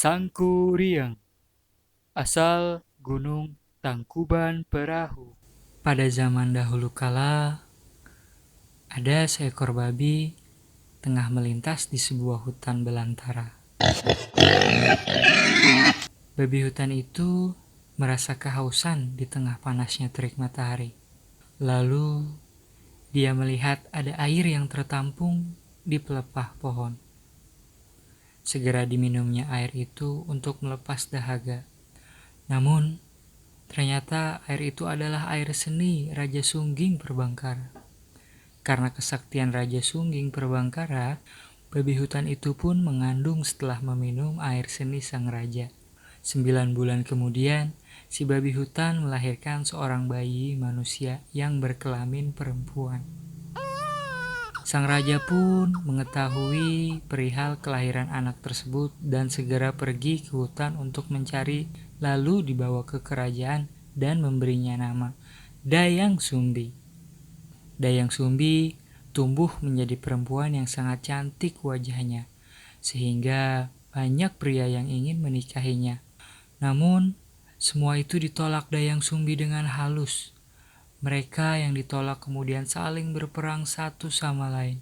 Sangkuriang, asal Gunung Tangkuban Perahu. Pada zaman dahulu kala, ada seekor babi tengah melintas di sebuah hutan belantara. Babi hutan itu merasa kehausan di tengah panasnya terik matahari. Lalu, dia melihat ada air yang tertampung di pelepah pohon. Segera diminumnya air itu untuk melepas dahaga. Namun, ternyata air itu adalah air seni Raja Sungging Perbangkara. Karena kesaktian Raja Sungging Perbangkara, babi hutan itu pun mengandung setelah meminum air seni sang raja. 9 bulan kemudian, si babi hutan melahirkan seorang bayi manusia yang berkelamin perempuan. Sang raja pun mengetahui perihal kelahiran anak tersebut dan segera pergi ke hutan untuk mencari, lalu dibawa ke kerajaan dan memberinya nama Dayang Sumbi. Dayang Sumbi tumbuh menjadi perempuan yang sangat cantik wajahnya, sehingga banyak pria yang ingin menikahinya. Namun, semua itu ditolak Dayang Sumbi dengan halus. Mereka yang ditolak kemudian saling berperang satu sama lain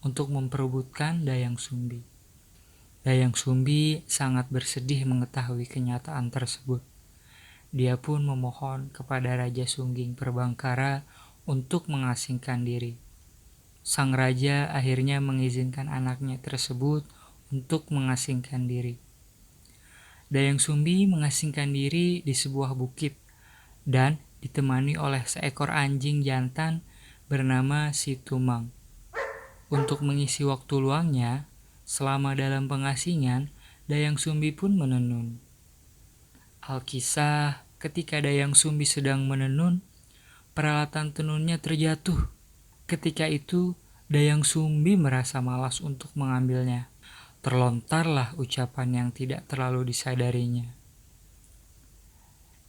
untuk memperebutkan Dayang Sumbi. Dayang Sumbi sangat bersedih mengetahui kenyataan tersebut. Dia pun memohon kepada Raja Sungging Perbangkara untuk mengasingkan diri. Sang raja akhirnya mengizinkan anaknya tersebut untuk mengasingkan diri. Dayang Sumbi mengasingkan diri di sebuah bukit dan ditemani oleh seekor anjing jantan bernama si Tumang. Untuk mengisi waktu luangnya, selama dalam pengasingan, Dayang Sumbi pun menenun. Alkisah, ketika Dayang Sumbi sedang menenun, peralatan tenunnya terjatuh. Ketika itu, Dayang Sumbi merasa malas untuk mengambilnya. Terlontarlah ucapan yang tidak terlalu disadarinya.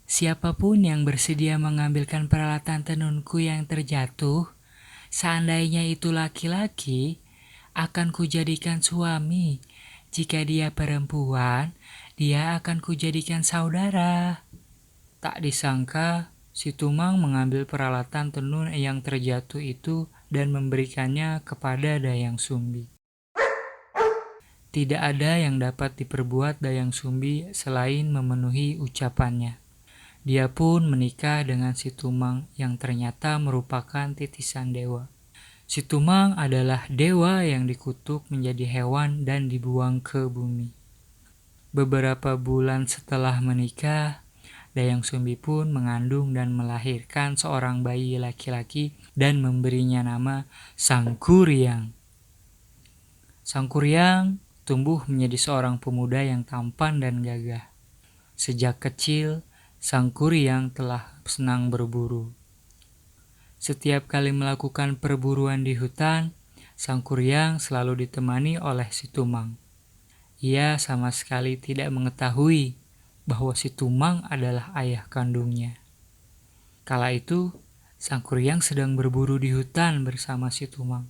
Siapapun yang bersedia mengambilkan peralatan tenunku yang terjatuh, seandainya itu laki-laki, akan kujadikan suami. Jika dia perempuan, dia akan kujadikan saudara. Tak disangka, si Tumang mengambil peralatan tenun yang terjatuh itu dan memberikannya kepada Dayang Sumbi. Tidak ada yang dapat diperbuat Dayang Sumbi selain memenuhi ucapannya. Dia pun menikah dengan si Tumang yang ternyata merupakan titisan dewa. Si Tumang adalah dewa yang dikutuk menjadi hewan dan dibuang ke bumi. Beberapa bulan setelah menikah, Dayang Sumbi pun mengandung dan melahirkan seorang bayi laki-laki dan memberinya nama Sangkuriang. Sangkuriang tumbuh menjadi seorang pemuda yang tampan dan gagah. Sejak kecil, Sangkuriang telah senang berburu. Setiap kali melakukan perburuan di hutan, Sangkuriang selalu ditemani oleh si Tumang. Ia sama sekali tidak mengetahui bahwa si Tumang adalah ayah kandungnya. Kala itu, Sangkuriang sedang berburu di hutan bersama si Tumang.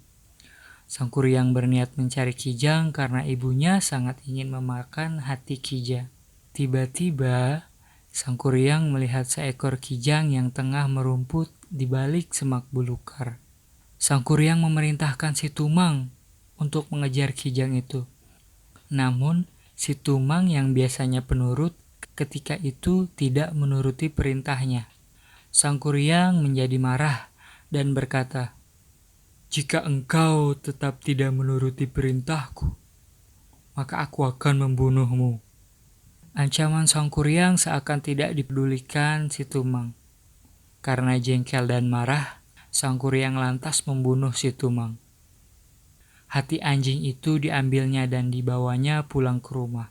Sangkuriang berniat mencari kijang karena ibunya sangat ingin memakan hati kijang. Tiba-tiba, Sangkuriang melihat seekor kijang yang tengah merumput di balik semak belukar. Sangkuriang memerintahkan si Tumang untuk mengejar kijang itu. Namun, si Tumang yang biasanya penurut ketika itu tidak menuruti perintahnya. Sangkuriang menjadi marah dan berkata, "Jika engkau tetap tidak menuruti perintahku, maka aku akan membunuhmu." Ancaman Sangkuriang seakan tidak dipedulikan si Tumang. Karena jengkel dan marah, Sangkuriang lantas membunuh si Tumang. Hati anjing itu diambilnya dan dibawanya pulang ke rumah.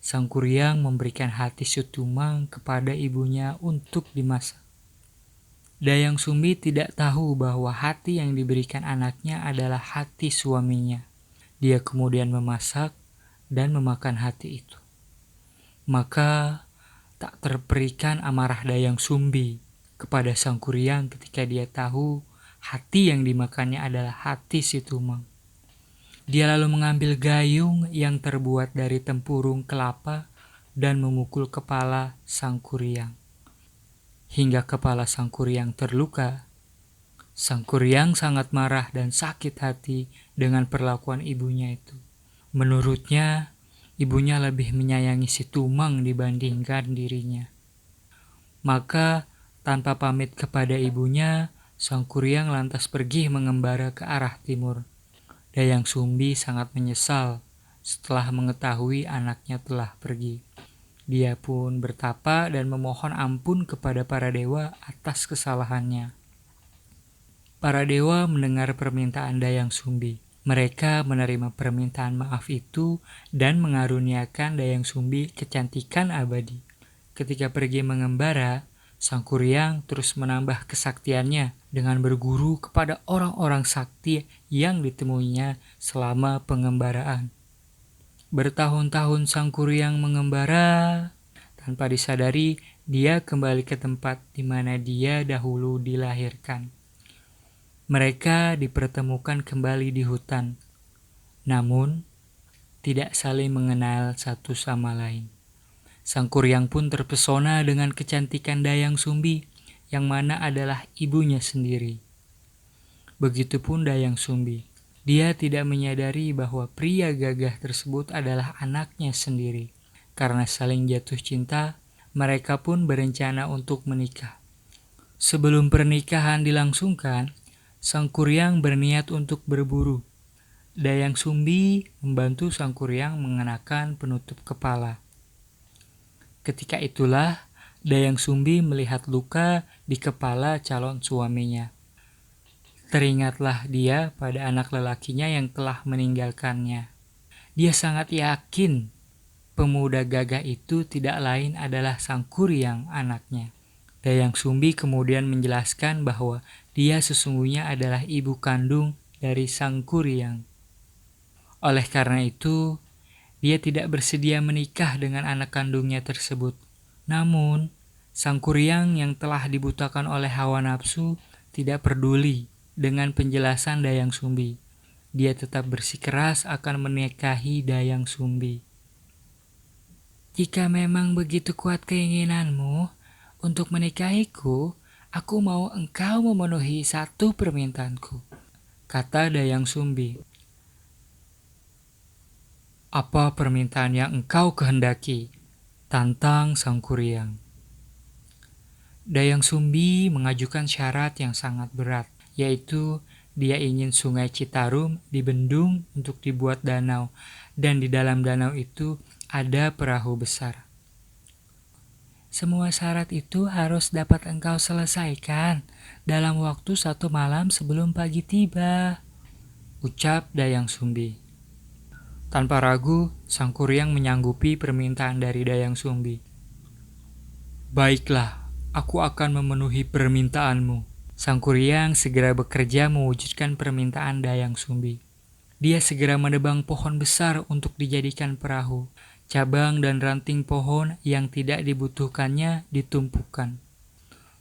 Sangkuriang memberikan hati si Tumang kepada ibunya untuk dimasak. Dayang Sumbi tidak tahu bahwa hati yang diberikan anaknya adalah hati suaminya. Dia kemudian memasak dan memakan hati itu. Maka tak terperikan amarah Dayang Sumbi kepada Sangkuriang ketika dia tahu hati yang dimakannya adalah hati si Tumang. Dia lalu mengambil gayung yang terbuat dari tempurung kelapa dan memukul kepala sang kuryang. Hingga kepala sang kuryang terluka. Sang kuryang sangat marah dan sakit hati dengan perlakuan ibunya itu. Menurutnya, ibunya lebih menyayangi si Tumang dibandingkan dirinya. Maka, tanpa pamit kepada ibunya, sang kuryang lantas pergi mengembara ke arah timur. Dayang Sumbi sangat menyesal setelah mengetahui anaknya telah pergi. Dia pun bertapa dan memohon ampun kepada para dewa atas kesalahannya. Para dewa mendengar permintaan Dayang Sumbi. Mereka menerima permintaan maaf itu dan mengaruniakan Dayang Sumbi kecantikan abadi. Ketika pergi mengembara, sang kuryang terus menambah kesaktiannya dengan berguru kepada orang-orang sakti yang ditemuinya selama pengembaraan. Bertahun-tahun sang kuryang mengembara, tanpa disadari dia kembali ke tempat di mana dia dahulu dilahirkan. Mereka dipertemukan kembali di hutan, namun tidak saling mengenal satu sama lain. Sang kuryang pun terpesona dengan kecantikan Dayang Sumbi, yang mana adalah ibunya sendiri. Begitupun Dayang Sumbi. Dia tidak menyadari bahwa pria gagah tersebut adalah anaknya sendiri. Karena saling jatuh cinta, mereka pun berencana untuk menikah. Sebelum pernikahan dilangsungkan, sang kuryang berniat untuk berburu. Dayang Sumbi membantu sang kuryang mengenakan penutup kepala. Ketika itulah Dayang Sumbi melihat luka di kepala calon suaminya. Teringatlah dia pada anak lelakinya yang telah meninggalkannya. Dia sangat yakin pemuda gagah itu tidak lain adalah sang kuryang anaknya. Dayang Sumbi kemudian menjelaskan bahwa dia sesungguhnya adalah ibu kandung dari sang kuryang. Oleh karena itu, dia tidak bersedia menikah dengan anak kandungnya tersebut. Namun, sang kuryang yang telah dibutakan oleh hawa nafsu tidak peduli dengan penjelasan Dayang Sumbi. Dia tetap bersikeras akan menikahi Dayang Sumbi. Jika memang begitu kuat keinginanmu untuk menikahiku, aku mau engkau memenuhi satu permintaanku, kata Dayang Sumbi. Apa permintaan yang engkau kehendaki? Tantang sang kuryang. Dayang Sumbi mengajukan syarat yang sangat berat, yaitu dia ingin sungai Citarum dibendung untuk dibuat danau, dan di dalam danau itu ada perahu besar. Semua syarat itu harus dapat engkau selesaikan dalam waktu 1 malam sebelum pagi tiba, ucap Dayang Sumbi. Tanpa ragu, sang kuryang menyanggupi permintaan dari Dayang Sumbi. Baiklah, aku akan memenuhi permintaanmu. Sang kuryang segera bekerja mewujudkan permintaan Dayang Sumbi. Dia segera menebang pohon besar untuk dijadikan perahu. Cabang dan ranting pohon yang tidak dibutuhkannya ditumpukan.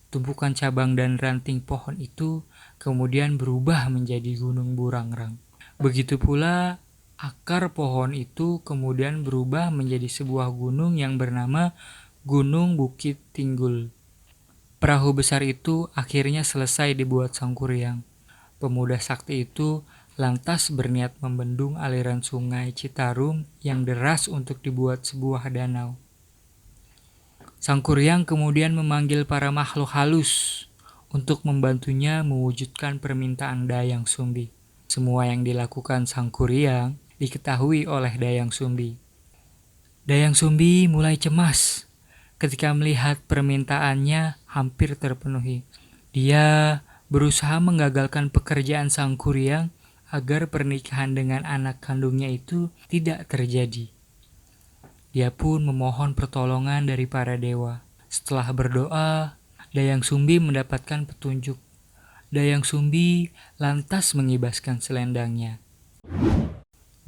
Tumpukan cabang dan ranting pohon itu kemudian berubah menjadi gunung burangrang. Begitu pula akar pohon itu kemudian berubah menjadi sebuah gunung yang bernama Gunung Bukit Tinggul. Perahu besar itu akhirnya selesai dibuat sang kuryang. Pemuda sakti itu lantas berniat membendung aliran sungai Citarum yang deras untuk dibuat sebuah danau. Sang kuryang kemudian memanggil para makhluk halus untuk membantunya mewujudkan permintaan Dayang Sumbi. Semua yang dilakukan sang kuryang diketahui oleh Dayang Sumbi. Dayang Sumbi mulai cemas ketika melihat permintaannya hampir terpenuhi. Dia berusaha menggagalkan pekerjaan sang kuryang agar pernikahan dengan anak kandungnya itu tidak terjadi. Dia pun memohon pertolongan dari para dewa. Setelah berdoa, Dayang Sumbi mendapatkan petunjuk. Dayang Sumbi lantas mengibaskan selendangnya.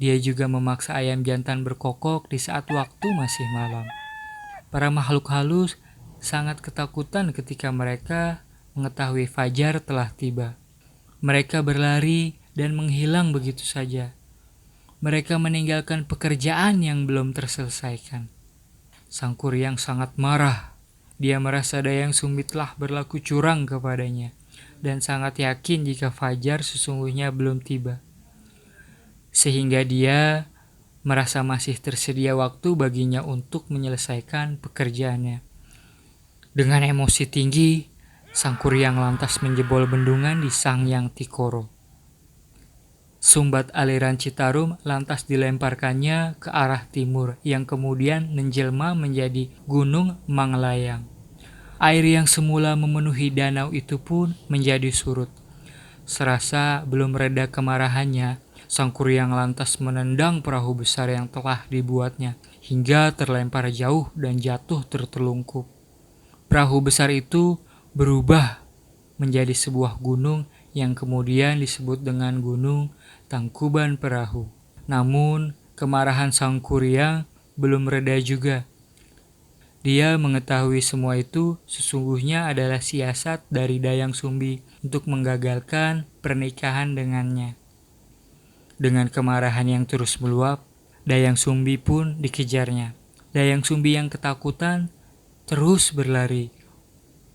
Dia juga memaksa ayam jantan berkokok di saat waktu masih malam. Para makhluk halus sangat ketakutan ketika mereka mengetahui fajar telah tiba. Mereka berlari dan menghilang begitu saja. Mereka meninggalkan pekerjaan yang belum terselesaikan. Sang Kuryang sangat marah. Dia merasa Dayang Sumbi telah berlaku curang kepadanya, dan sangat yakin jika fajar sesungguhnya belum tiba. Sehingga dia merasa masih tersedia waktu baginya untuk menyelesaikan pekerjaannya. Dengan emosi tinggi, Sang Kuryang lantas menjebol bendungan di Sangyang Tikoro. Sumbat aliran Citarum lantas dilemparkannya ke arah timur yang kemudian menjelma menjadi Gunung Manglayang. Air yang semula memenuhi danau itu pun menjadi surut. Serasa belum reda kemarahannya, Sang Kuryang lantas menendang perahu besar yang telah dibuatnya hingga terlempar jauh dan jatuh tertelungkup. Perahu besar itu berubah menjadi sebuah gunung yang kemudian disebut dengan Gunung Tangkuban Perahu. Namun, kemarahan Sang Kuryang belum reda juga. Dia mengetahui semua itu sesungguhnya adalah siasat dari Dayang Sumbi untuk menggagalkan pernikahan dengannya. Dengan kemarahan yang terus meluap, Dayang Sumbi pun dikejarnya. Dayang Sumbi yang ketakutan terus berlari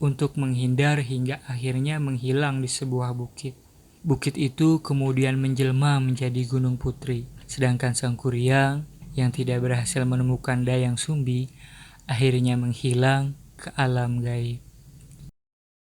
untuk menghindar hingga akhirnya menghilang di sebuah bukit. Bukit itu kemudian menjelma menjadi Gunung Putri, sedangkan Sang Kuryang yang tidak berhasil menemukan Dayang Sumbi akhirnya menghilang ke alam gaib.